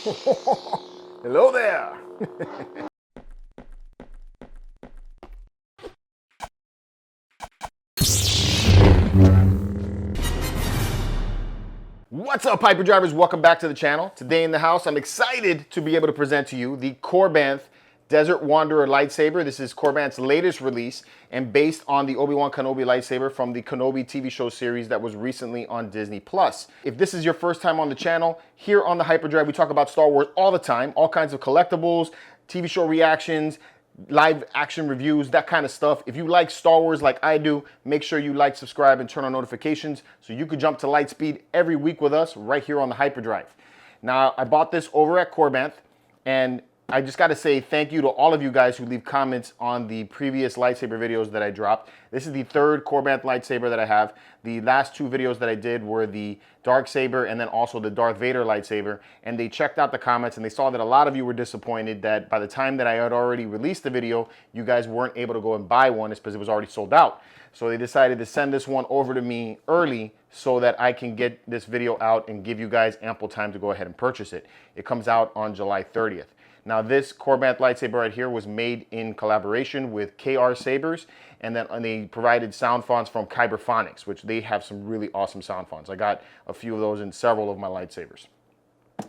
Hello there. What's up, Hyperdrivers? Welcome back to the channel. Today in the house, I'm excited to be able to present to you the Korbanth Desert Wanderer lightsaber. This is Korbanth's latest release and based on the Obi-Wan Kenobi lightsaber from the Kenobi TV show series that was recently on Disney+. If this is your first time on the channel, here on the Hyperdrive, we talk about Star Wars all the time, all kinds of collectibles, TV show reactions, live action reviews, that kind of stuff. If you like Star Wars like I do, make sure you like, subscribe, and turn on notifications so you could jump to light speed every week with us right here on the Hyperdrive. Now, I bought this over at Korbanth, and I just got to say thank you to all of you guys who leave comments on the previous lightsaber videos that I dropped. This is the third Korbanth lightsaber that I have. The last two videos that I did were the Darksaber and then also the Darth Vader lightsaber. And they checked out the comments and they saw that a lot of you were disappointed that by the time that I had already released the video, you guys weren't able to go and buy one. It's because it was already sold out. So they decided to send this one over to me early so that I can get this video out and give you guys ample time to go ahead and purchase it. It comes out on July 30th. Now this Korbanth lightsaber right here was made in collaboration with KR Sabers, and then they provided sound fonts from Kyberphonics, which they have some really awesome sound fonts. I got a few of those in several of my lightsabers.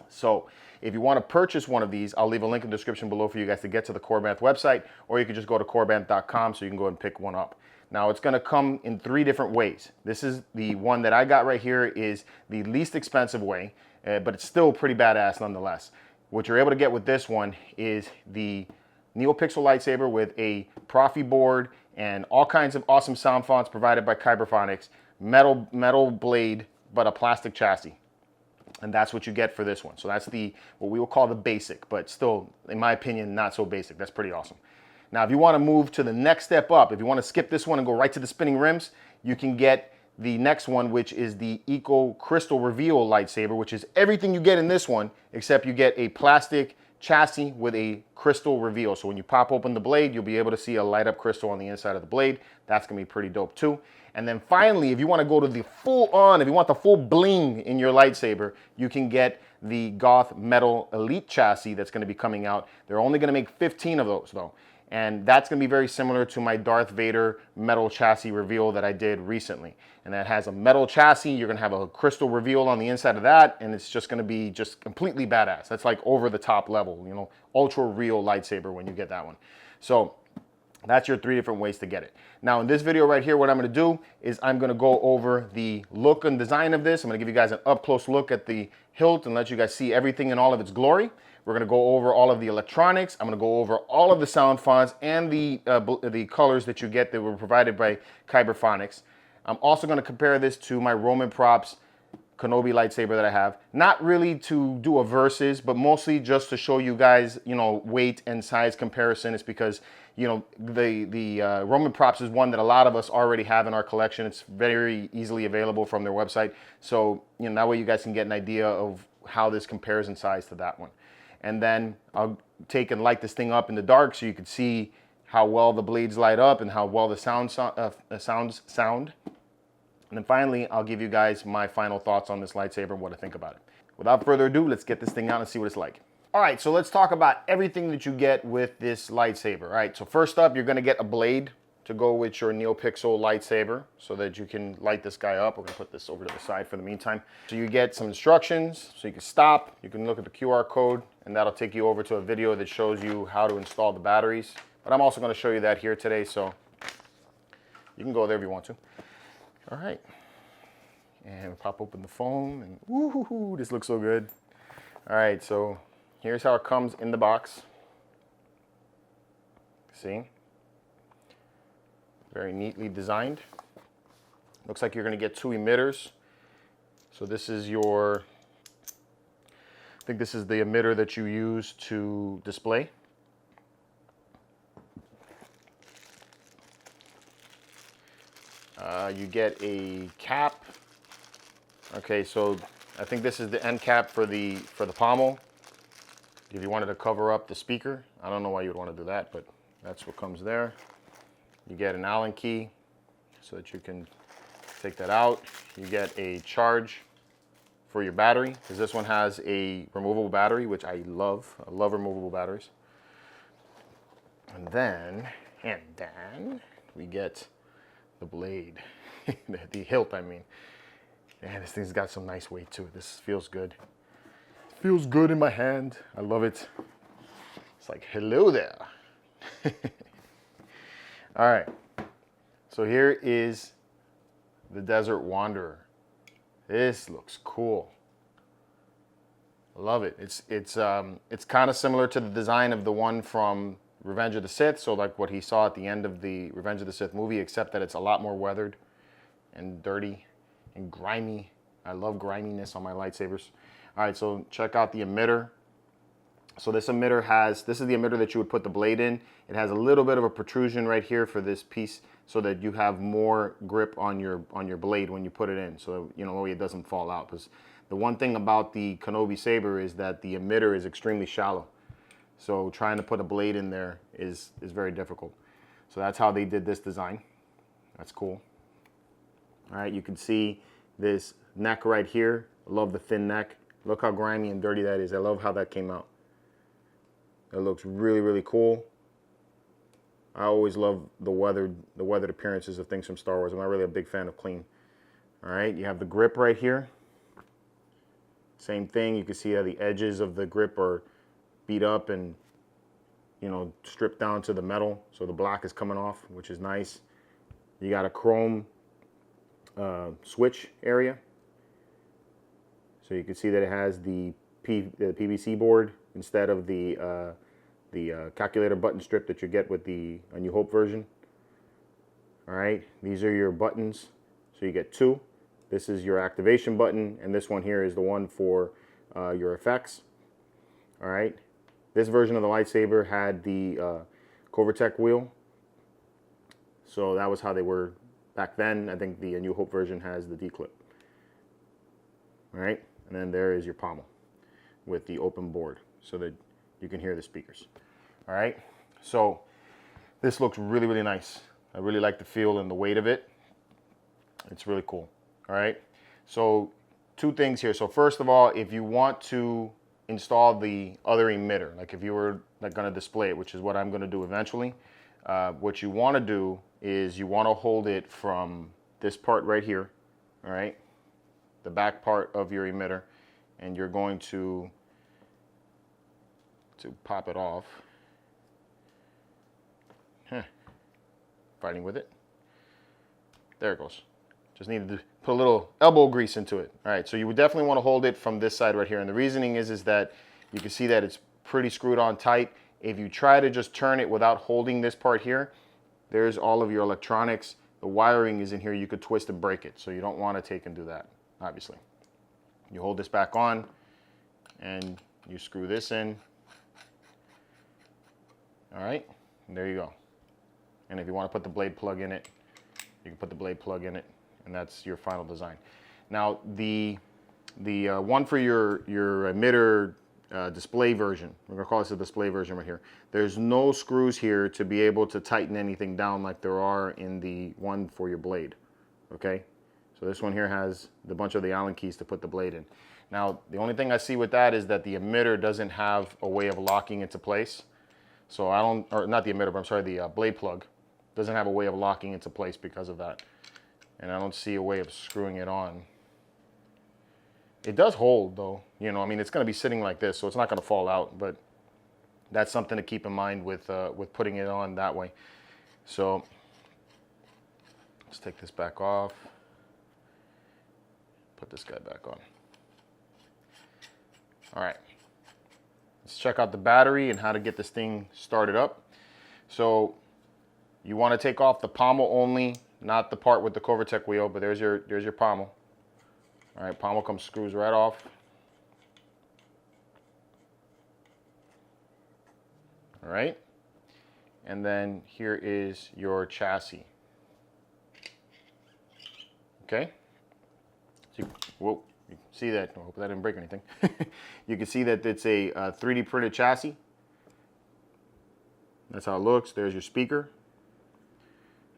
So if you want to purchase one of these, I'll leave a link in the description below for you guys to get to the Korbanth website, or you can just go to korbanth.com so you can go and pick one up. Now it's going to come in 3 different ways. This is the one that I got right here is the least expensive way, but it's still pretty badass nonetheless. What you're able to get with this one is the NeoPixel lightsaber with a Profi board and all kinds of awesome sound fonts provided by Kyberphonics, metal blade, but a plastic chassis. And that's what you get for this one. So that's what we will call the basic, but still, in my opinion, not so basic. That's pretty awesome. Now, if you want to move to the next step up, if you want to skip this one and go right to the spinning rims, you can get the next one, which is the Eco Crystal Reveal lightsaber, which is everything you get in this one, except you get a plastic chassis with a crystal reveal. So when you pop open the blade, you'll be able to see a light up crystal on the inside of the blade. That's gonna be pretty dope too. And then finally, if you wanna go to the full on, if you want the full bling in your lightsaber, you can get the Goth Metal Elite chassis that's gonna be coming out. They're only gonna make 15 of those though. And that's going to be very similar to my Darth Vader metal chassis reveal that I did recently. And that has a metal chassis. You're going to have a crystal reveal on the inside of that. And it's just going to be just completely badass. That's like over the top level, you know, ultra real lightsaber when you get that one. So that's your 3 different ways to get it. Now in this video right here, what I'm going to do is I'm going to go over the look and design of this. I'm going to give you guys an up close look at the hilt and let you guys see everything in all of its glory. We're going to go over all of the electronics. I'm going to go over all of the sound fonts and the colors that you get that were provided by Kyberphonics. I'm also going to compare this to my Roman Props Kenobi lightsaber that I have. Not really to do a versus, but mostly just to show you guys, you know, weight and size comparison. It's because, you know, the Roman Props is one that a lot of us already have in our collection. It's very easily available from their website. So, you know, that way you guys can get an idea of how this compares in size to that one. And then I'll take and light this thing up in the dark so you can see how well the blades light up and how well the sounds sound. And then finally, I'll give you guys my final thoughts on this lightsaber and what I think about it. Without further ado, let's get this thing out and see what it's like. All right, so let's talk about everything that you get with this lightsaber. All right, so first up, you're gonna get a blade to go with your NeoPixel lightsaber so that you can light this guy up. We're gonna put this over to the side for the meantime. So you get some instructions, so you can stop, you can look at the QR code, and that'll take you over to a video that shows you how to install the batteries. But I'm also gonna show you that here today, so you can go there if you want to. All right, and we'll pop open the phone, and woohoo, this looks so good. All right, so here's how it comes in the box. See? Very neatly designed. Looks like you're going to get 2 emitters. So this is I think this is the emitter that you use to display. You get a cap. Okay, so I think this is the end cap for the pommel. If you wanted to cover up the speaker, I don't know why you would want to do that, but that's what comes there. You get an Allen key so that you can take that out. You get a charge for your battery, because this one has a removable battery, which I love. I love removable batteries. And then we get the blade, the hilt, I mean. Man, this thing's got some nice weight to it. This feels good. It feels good in my hand. I love it. It's like, hello there. All right. So here is the Desert Wanderer. This looks cool. I love it. It's kind of similar to the design of the one from Revenge of the Sith. So like what he saw at the end of the Revenge of the Sith movie, except that it's a lot more weathered and dirty and grimy. I love griminess on my lightsabers. All right, so check out the emitter. So this emitter this is the emitter that you would put the blade in. It has a little bit of a protrusion right here for this piece so that you have more grip on your blade when you put it in, so you know it doesn't fall out. Because the one thing about the Kenobi saber is that the emitter is extremely shallow. So trying to put a blade in there is very difficult. So that's how they did this design. That's cool. All right, you can see this neck right here. I love the thin neck. Look how grimy and dirty that is. I love how that came out. It looks really, really cool. I always love the weathered appearances of things from Star Wars. I'm not really a big fan of clean. All right, you have the grip right here. Same thing. You can see how the edges of the grip are beat up and, you know, stripped down to the metal. So the black is coming off, which is nice. You got a chrome switch area. So you can see that it has the PVC board instead of the calculator button strip that you get with the A New Hope version. All right, these are your buttons. So you get two. This is your activation button, and this one here is the one for your effects. All right, this version of the lightsaber had the Korbanth wheel. So that was how they were back then. I think the A New Hope version has the D-clip. All right, and then there is your pommel with the open board so that you can hear the speakers. All right, so this looks really, really nice. I really like the feel and the weight of it. It's really cool. All right, so two things here. So first of all, if you want to install the other emitter, like if you were like going to display it, which is what I'm going to do eventually, what you want to do is you want to hold it from this part right here, all right, the back part of your emitter, and you're going to pop it off. Fighting with it. There it goes. Just needed to put a little elbow grease into it. All right, so you would definitely want to hold it from this side right here. And the reasoning is that you can see that it's pretty screwed on tight. If you try to just turn it without holding this part here, there's all of your electronics. The wiring is in here. You could twist and break it. So you don't want to take and do that, obviously. You hold this back on and you screw this in. All right, and there you go. And if you want to put the blade plug in it, you can put the blade plug in it, and that's your final design. Now, the one for your emitter display version, we're going to call this a display version right here. There's no screws here to be able to tighten anything down like there are in the one for your blade, okay? So this one here has the bunch of the Allen keys to put the blade in. Now, the only thing I see with that is that the emitter doesn't have a way of locking into place. So I don't, or not the emitter, but I'm sorry, the blade plug doesn't have a way of locking into place because of that. And I don't see a way of screwing it on. It does hold though, you know, I mean, it's going to be sitting like this, so it's not going to fall out, but that's something to keep in mind with putting it on that way. So let's take this back off. Put this guy back on. All right. Let's check out the battery and how to get this thing started up. So you want to take off the pommel only, not the part with the Korbanth wheel, but there's your pommel. All right, pommel screws right off. All right, and then here is your chassis. Okay, so whoa. You can see that. I hope that didn't break anything. You can see that it's a 3D printed chassis. That's how it looks. There's your speaker.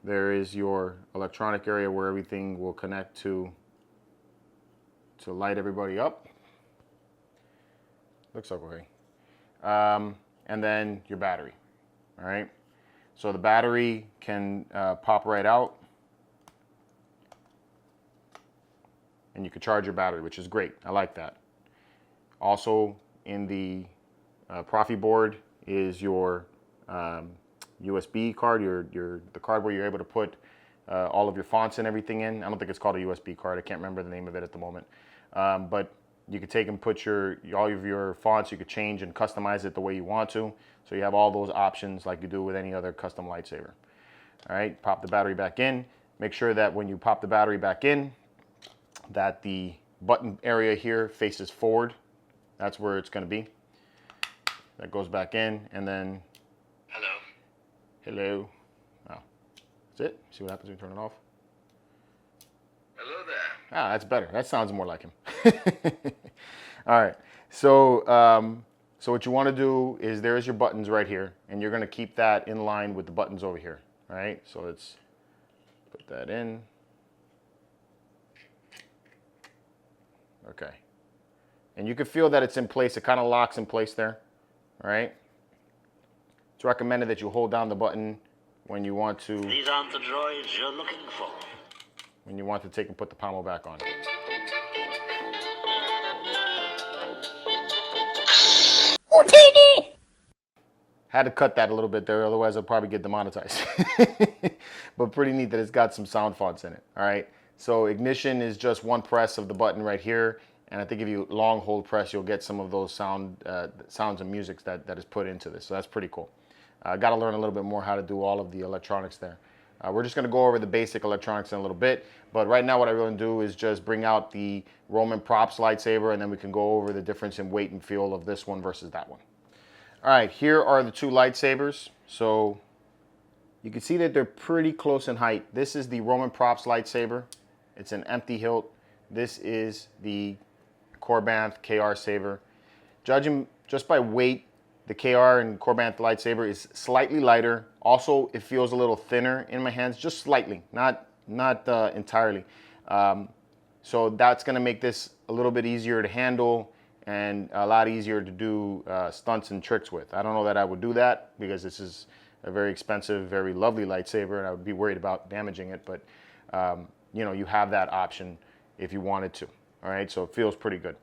There is your electronic area where everything will connect to to light everybody up. Looks okay. And then your battery, all right? So the battery can pop right out, and you can charge your battery, which is great. I like that. Also in the Profi board is your USB card, the card where you're able to put all of your fonts and everything in. I don't think it's called a USB card. I can't remember the name of it at the moment. But you could take and put all of your fonts. You could change and customize it the way you want to. So you have all those options like you do with any other custom lightsaber. All right, pop the battery back in. Make sure that when you pop the battery back in, that the button area here faces forward. That's where it's going to be. That goes back in, and then hello. Oh, that's it. See what happens when you turn it off? Hello there. Ah, that's better. That sounds more like him. All right. So, so what you want to do is there's your buttons right here, and you're going to keep that in line with the buttons over here. All right. So let's put that in. Okay. And you can feel that it's in place. It kind of locks in place there. All right. It's recommended that you hold down the button when you want to. These aren't the droids you're looking for. When you want to take and put the pommel back on. Had to cut that a little bit there, otherwise I'll probably get demonetized. But pretty neat that it's got some sound fonts in it. All right. So ignition is just one press of the button right here. And I think if you long hold press, you'll get some of those sounds and music that is put into this. So that's pretty cool. Got to learn a little bit more how to do all of the electronics there. We're just going to go over the basic electronics in a little bit. But right now what I really do is just bring out the Roman Props lightsaber, and then we can go over the difference in weight and feel of this one versus that one. All right, here are the two lightsabers. So you can see that they're pretty close in height. This is the Roman Props lightsaber. It's an empty hilt. This is the Korbanth KR saber. Judging just by weight, the KR and Korbanth lightsaber is slightly lighter. Also, it feels a little thinner in my hands, just slightly, not entirely. So that's going to make this a little bit easier to handle and a lot easier to do stunts and tricks with. I don't know that I would do that because this is a very expensive, very lovely lightsaber, and I would be worried about damaging it. But you know, you have that option if you wanted to. All right, so it feels pretty good.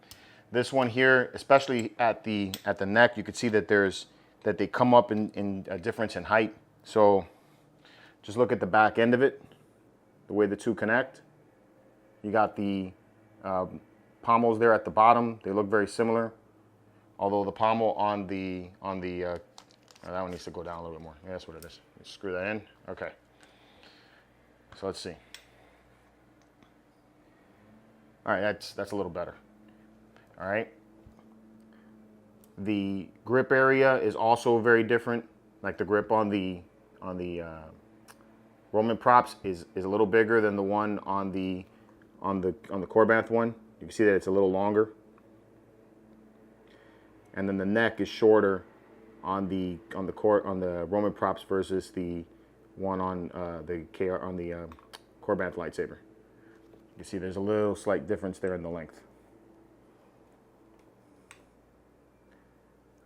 This one here, especially at the neck, you can see that they come up in a difference in height. So just look at the back end of it, the way the two connect. You got the pommels there at the bottom. They look very similar, although the pommel on the that one needs to go down a little bit more. Yeah, that's what it is. Screw that in. Okay. So let's see. All right, that's a little better. All right. The grip area is also very different. Like the grip on the Roman Props is a little bigger than the one on the Korbanth one. You can see that it's a little longer. And then the neck is shorter on the Roman Props versus the one on the Korbanth lightsaber. You see there's a little slight difference there in the length.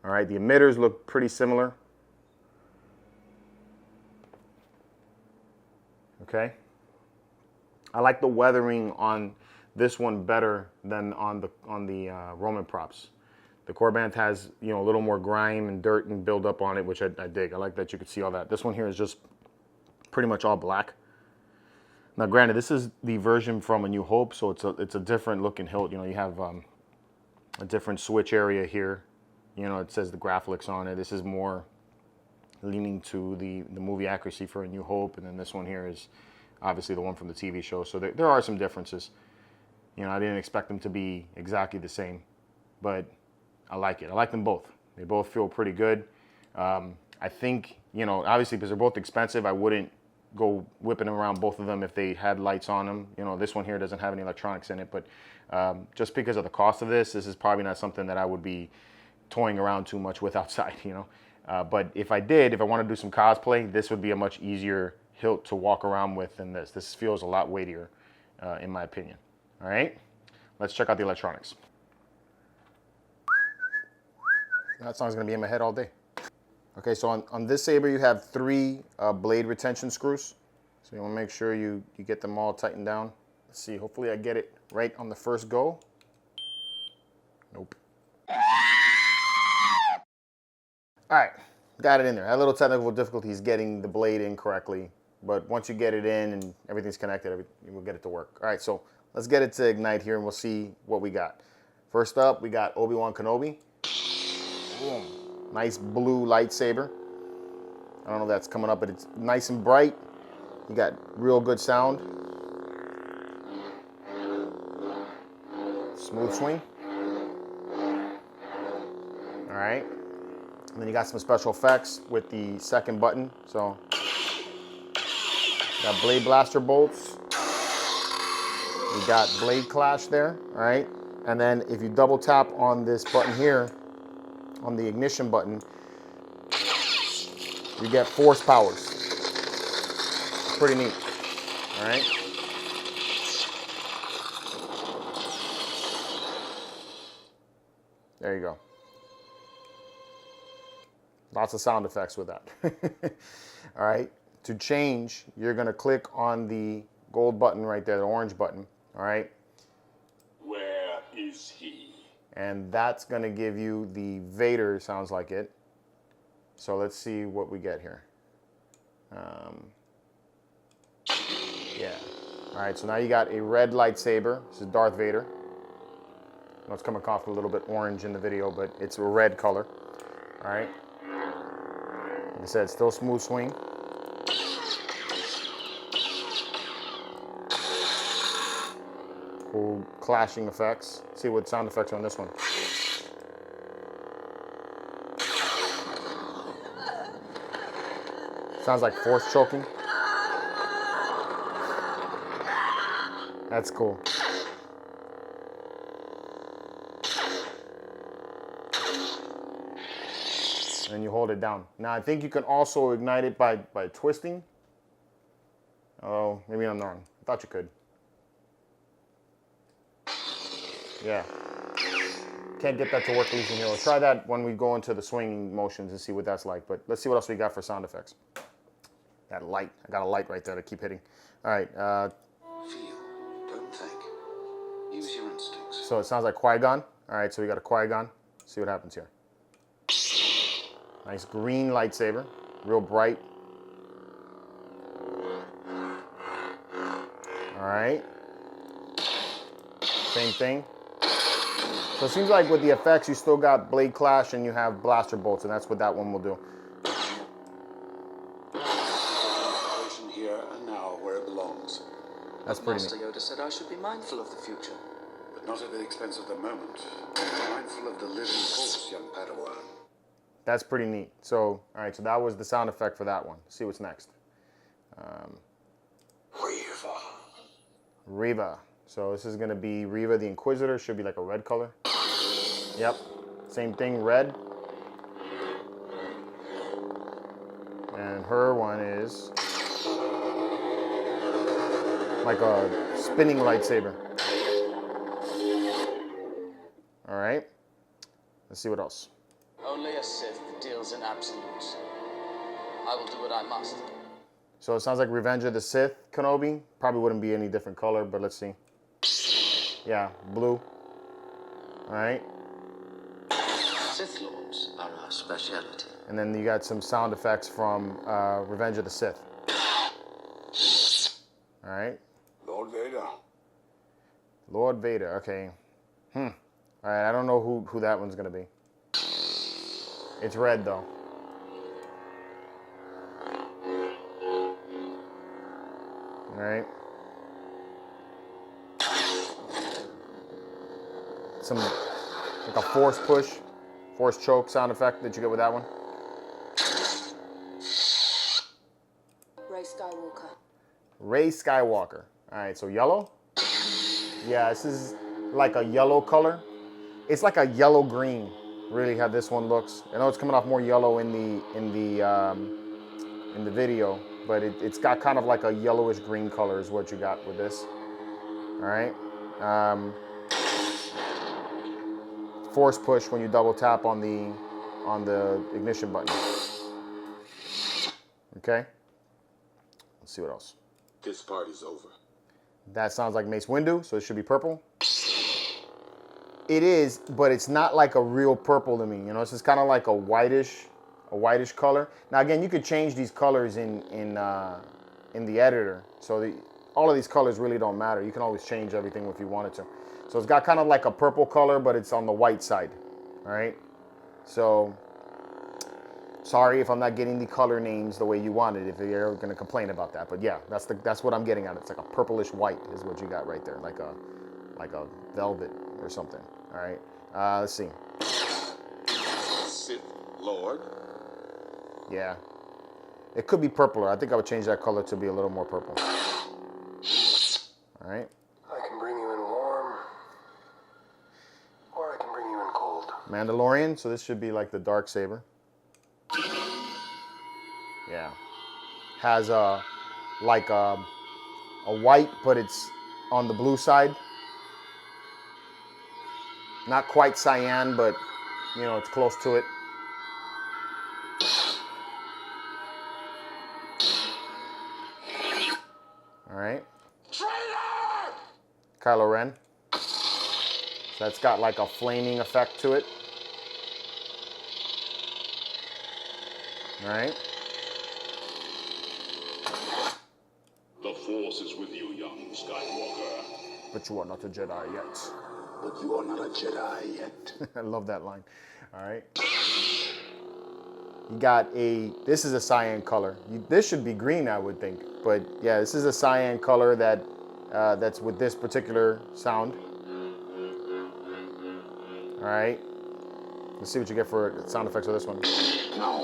All right, the emitters look pretty similar. Okay. I like the weathering on this one better than on the Roman Props. The Korbanth has, you know, a little more grime and dirt and build up on it, which I dig. I like that you can see all that. This one here is just pretty much all black. Now, granted, this is the version from A New Hope, so it's a different looking hilt. You know, you have a different switch area here. You know, it says the graphics on it. This is more leaning to the movie accuracy for A New Hope, and then this one here is obviously the one from the TV show. So there are some differences. You know, I didn't expect them to be exactly the same, but I like it. I like them both. They both feel pretty good. I think, you know, obviously because they're both expensive, I wouldn't go whipping around both of them if they had lights on them. You know, this one here doesn't have any electronics in it, but just because of the cost of this is probably not something that I would be toying around too much with outside, you know. But if I want to do some cosplay, this would be a much easier hilt to walk around with than this. This feels a lot weightier, in my opinion. All right, Let's check out the electronics. That song's gonna be in my head all day. Okay, so on this saber, you have 3 blade retention screws. So you wanna make sure you get them all tightened down. Let's see, hopefully I get it right on the first go. Nope. All right, got it in there. I had a little technical difficulties getting the blade in correctly, but once you get it in and everything's connected, we'll get it to work. All right, so let's get it to ignite here and we'll see what we got. First up, we got Obi-Wan Kenobi. Boom. Nice blue lightsaber. I don't know if that's coming up, but it's nice and bright. You got real good sound. Smooth swing. All right. And then you got some special effects with the second button. So, got blade blaster bolts. You got blade clash there, all right? And then if you double tap on this button here, on the ignition button, you get force powers. Pretty neat, all right? There you go. Lots of sound effects with that. All right, to change, you're gonna click on the gold button right there, the orange button, all right? Where is he? And that's gonna give you the Vader, sounds like it. So let's see what we get here. Yeah, all right, so now you got a red lightsaber. This is Darth Vader. I know it's coming off a little bit orange in the video, but it's a red color, all right? Like I said, still smooth swing. Cool clashing effects. See what sound effects are on this one. Sounds like force choking. That's cool. And you hold it down. Now I think you can also ignite it by twisting. Oh, maybe I'm wrong. I thought you could. Yeah. Can't get that to work at least in here. We'll try that when we go into the swinging motions and see what that's like. But let's see what else we got for sound effects. That light. I got a light right there to keep hitting. All right. Feel, don't think. Use your instincts. So it sounds like Qui-Gon. All right, so we got a Qui-Gon. See what happens here. Nice green lightsaber, real bright. All right. Same thing. So it seems like with the effects, you still got blade clash and you have blaster bolts, and that's what that one will do. Here and now where it belongs. That's pretty Master neat. Yoda said I should be mindful of the future. But not at the expense of the moment. Mindful of the living force, young Padawan. That's pretty neat. So, all right, so that was the sound effect for that one. Let's see what's next. Riva. Riva. So this is gonna be Riva the Inquisitor. Should be like a red color. Yep. Same thing, red. And her one is like a spinning lightsaber. All right. Let's see what else. Only a Sith deals in absolutes. I will do what I must. So it sounds like Revenge of the Sith Kenobi. Probably wouldn't be any different color, but let's see. Yeah, blue. All right. Sith Lords are our speciality. And then you got some sound effects from Revenge of the Sith. All right. Lord Vader. Lord Vader, okay. All right, I don't know who that one's gonna be. It's red though. All right. Some, like a force push, force choke sound effect that you get with that one. Rey Skywalker. Rey Skywalker. All right, so yellow. Yeah, this is like a yellow color. It's like a yellow green. Really, how this one looks. I know it's coming off more yellow in the video, but it's got kind of like a yellowish green color is what you got with this. All right. force push when you double tap on the ignition button. Okay. Let's see what else. This party's over. That sounds like Mace Windu, so it should be purple. It is, but it's not like a real purple to me. You know, it's just kind of like a whitish color. Now again, you could change these colors in the editor. So all of these colors really don't matter. You can always change everything if you wanted to. So it's got kind of like a purple color, but it's on the white side. All right. So sorry if I'm not getting the color names the way you wanted, if you're going to complain about that. But yeah, that's what I'm getting at. It's like a purplish white is what you got right there, like a velvet or something. All right. Let's see. Sith Lord. Yeah. It could be purpler. I think I would change that color to be a little more purple. All right. I can bring you in warm, or I can bring you in cold. Mandalorian. So this should be like the dark saber. Yeah. Has like a white, but it's on the blue side. Not quite cyan, but you know, it's close to it. All right. Traitor! Kylo Ren. So that's got like a flaming effect to it. All right. The Force is with you, young Skywalker. But you are not a Jedi yet. But you are not a Jedi yet. I love that line. All right. You got this is a cyan color. This should be green, I would think. But yeah, this is a cyan color that's with this particular sound. All right. Let's see what you get for sound effects with this one. Now,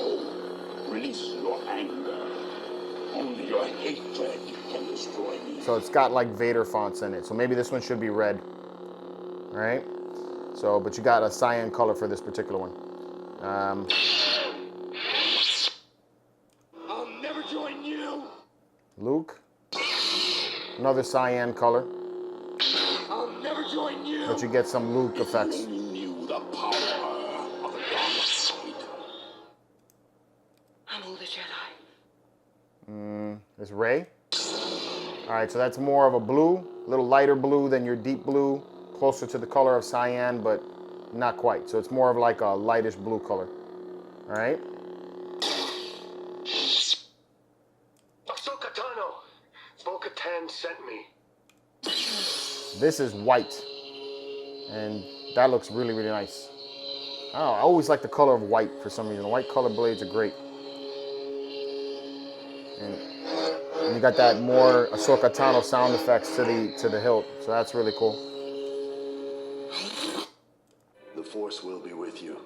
release your anger. Only your hatred can destroy me. So it's got like Vader fonts in it. So maybe this one should be red. All right. So, but you got a cyan color for this particular one. I'll never join you. Luke. Another cyan color. I'll never join you. But you get some Luke effects. You knew the power of the dark side. I'm all the Jedi. It's Rey. All right, so that's more of a blue, a little lighter blue than your deep blue, closer to the color of cyan, but not quite. So it's more of like a lightish blue color. All right. Ahsoka Tano, Bo-Katan sent me. This is white, and that looks really, really nice. I don't know, I always like the color of white for some reason. White color blades are great. And you got that more Ahsoka Tano sound effects to the hilt, so that's really cool. The Force will be with you.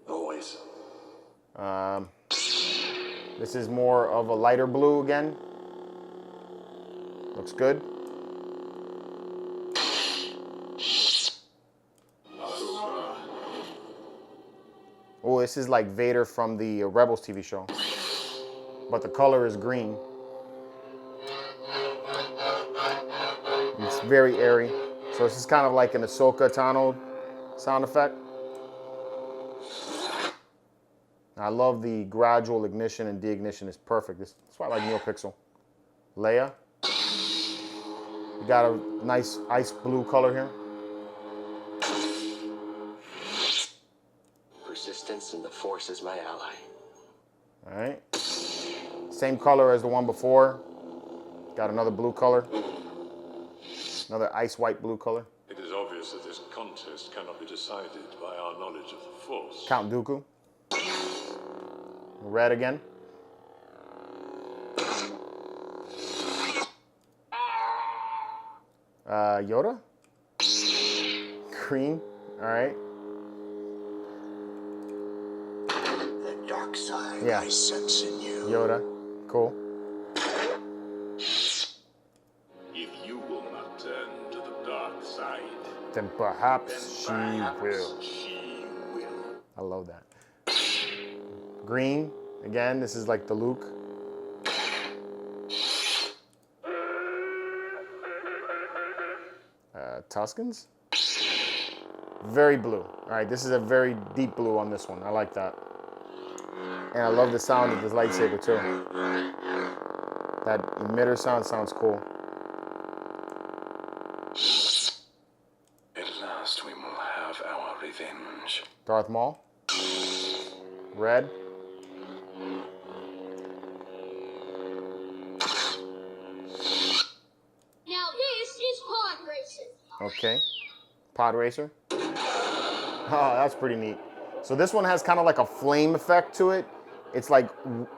Always. This is more of a lighter blue again. Looks good. Oh, this is like Vader from the Rebels TV show. But the color is green. It's very airy. So this is kind of like an Ahsoka Tano sound effect. I love the gradual ignition and deignition. It's perfect. That's why I like NeoPixel. Leia. You got a nice ice blue color here. Persistence in the Force is my ally. All right. Same color as the one before. Got another blue color. Another ice white blue color. It is obvious that this contest cannot be decided by our knowledge of the Force. Count Dooku. Red again. Yoda. Green. All right. The dark side Yeah. I sense in you. Yoda. Cool. If you will not turn to the dark side, Then perhaps she will. she will. I love that. Green. Again, this is like the Luke. Tuscans? Very blue. All right, this is a very deep blue on this one. I like that. And I love the sound of this lightsaber too. That emitter sound sounds cool. At last we will have our revenge. Darth Maul. Red. Now this is pod racing. Okay. Pod racer. Oh, that's pretty neat. So this one has kind of like a flame effect to it. It's like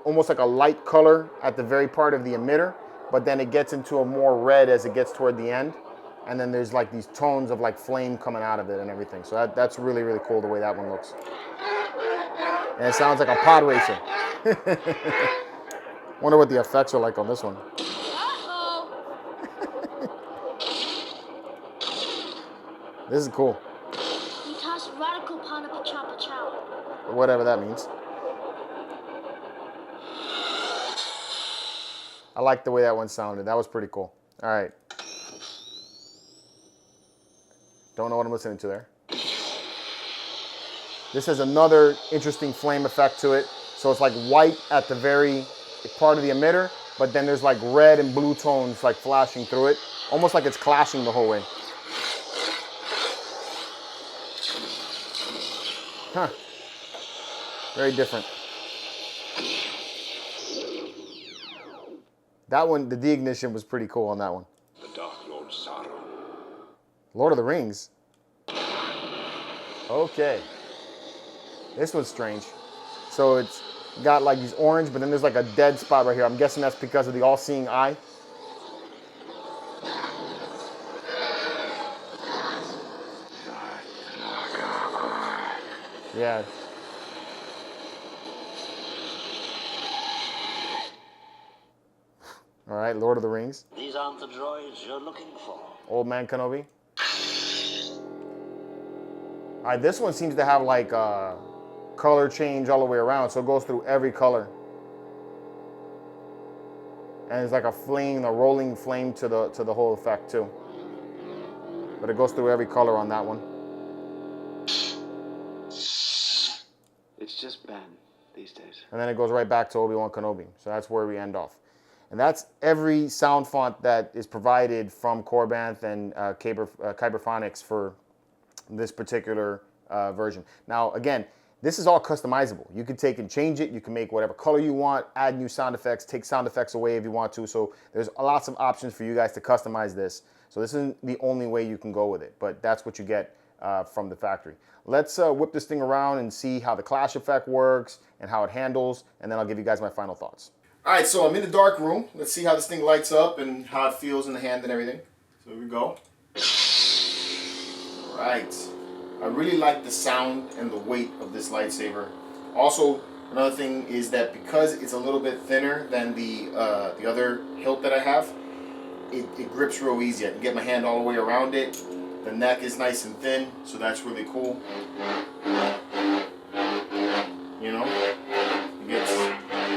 almost like a light color at the very part of the emitter, but then it gets into a more red as it gets toward the end. And then there's like these tones of like flame coming out of it and everything. So that's really, really cool the way that one looks. And it sounds like a pod racer. Wonder what the effects are like on this one. Uh-oh. This is cool. You tossed radical panapa choppa chow. Whatever that means. I like the way that one sounded. That was pretty cool. All right. Don't know what I'm listening to there. This has another interesting flame effect to it. So it's like white at the very part of the emitter, but then there's like red and blue tones like flashing through it. Almost like it's clashing the whole way. Huh. Very different. That one, the de-ignition was pretty cool on that one. The Dark Lord's sorrow. Lord of the Rings. Okay. This was strange. So it's got like these orange, but then there's like a dead spot right here. I'm guessing that's because of the all-seeing eye. Yeah. All right, Lord of the Rings. These aren't the droids you're looking for. Old Man Kenobi. All right, this one seems to have like color change all the way around, so it goes through every color. And it's like a flame, a rolling flame to the whole effect too. But it goes through every color on that one. It's just Ben these days. And then it goes right back to Obi-Wan Kenobi. So that's where we end off. And that's every sound font that is provided from Korbanth and Kyberphonics for this particular version. Now, again, this is all customizable. You can take and change it. You can make whatever color you want, add new sound effects, take sound effects away if you want to. So there's lots of options for you guys to customize this. So this isn't the only way you can go with it, but that's what you get from the factory. Let's whip this thing around and see how the clash effect works and how it handles, and then I'll give you guys my final thoughts. All right, so I'm in the dark room. Let's see how this thing lights up and how it feels in the hand and everything. So here we go. All right. I really like the sound and the weight of this lightsaber. Also, another thing is that because it's a little bit thinner than the other hilt that I have, it grips real easy. I can get my hand all the way around it. The neck is nice and thin, so that's really cool. You know, it gets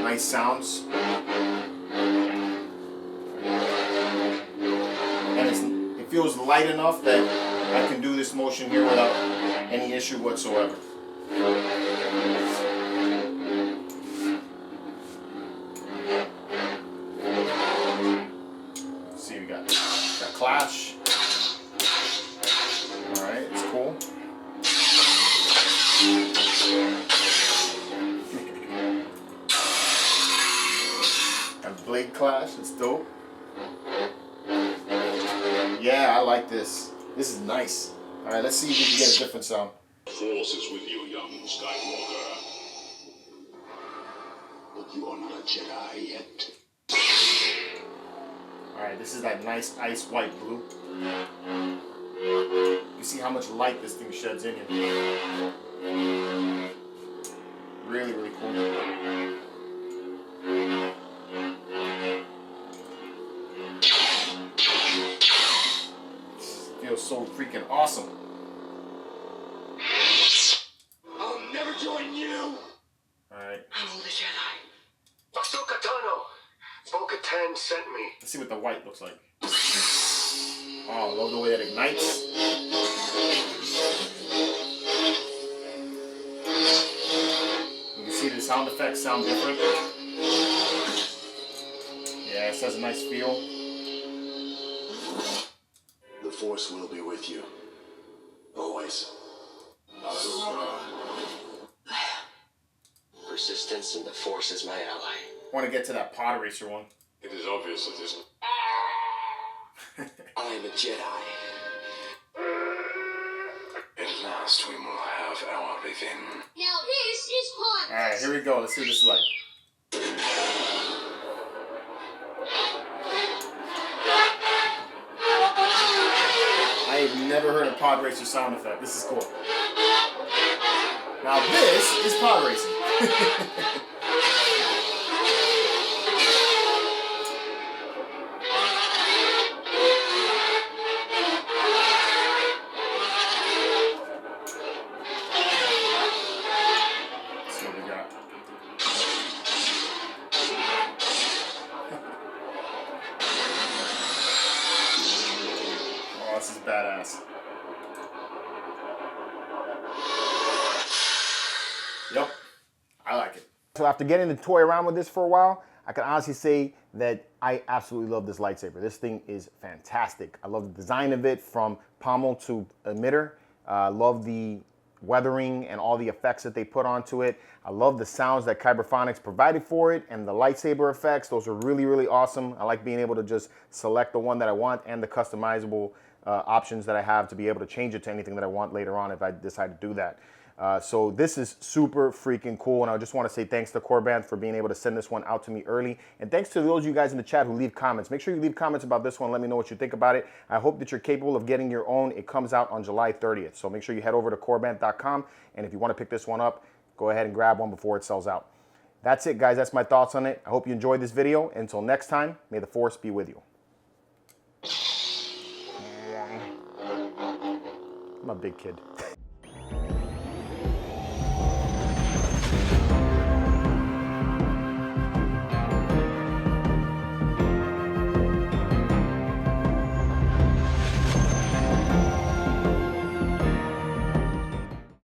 nice sounds. And it feels light enough that I can do this motion here without any issue whatsoever. Let's see, we got clash. Alright, it's cool. And blade clash, it's dope. Yeah, I like this. This is nice. Alright, let's see if we can get a different sound. The Force is with you, young Skywalker. But you are not a Jedi yet. Alright, this is that nice ice white blue. You see how much light this thing sheds in here. Really, really cool. Feels so freaking awesome. I'll never join you. Alright. I'm the Jedi. Ahsoka Tano. Bo-Katan sent me. Let's see what the white looks like. Oh, I love the way that ignites. sound effects sound different. Yeah, it has a nice feel. The Force will be with you. Always. Persistence in the Force is my ally. I want to get to that pod racer one. It is obvious that this. I am a Jedi. At last we will have our revenge. Now this is pod Alright, racing. here we go. Let's see what this is like. I've never heard a pod racer sound effect. This is cool. Now this is pod racing. Let's see what we got. Oh, this is badass. Yep, I like it. So after getting to toy around with this for a while, I can honestly say that I absolutely love this lightsaber. This thing is fantastic. I love the design of it from pommel to emitter. I love the weathering and all the effects that they put onto it. I love the sounds that Kyberphonics provided for it and the lightsaber effects. Those are really, really awesome. I like being able to just select the one that I want and the customizable options that I have to be able to change it to anything that I want later on if I decide to do that. So this is super freaking cool, and I just want to say thanks to Korbanth for being able to send this one out to me early, and thanks to those of you guys in the chat who leave comments. Make sure you leave comments about this one. Let me know what you think about it. I hope that you're capable of getting your own. It comes out on July 30th, so make sure you head over to Korbanth.com, and if you want to pick this one up, go ahead and grab one before it sells out. That's it, guys. That's my thoughts on it. I hope you enjoyed this video. Until next time, may the Force be with you. I'm a big kid.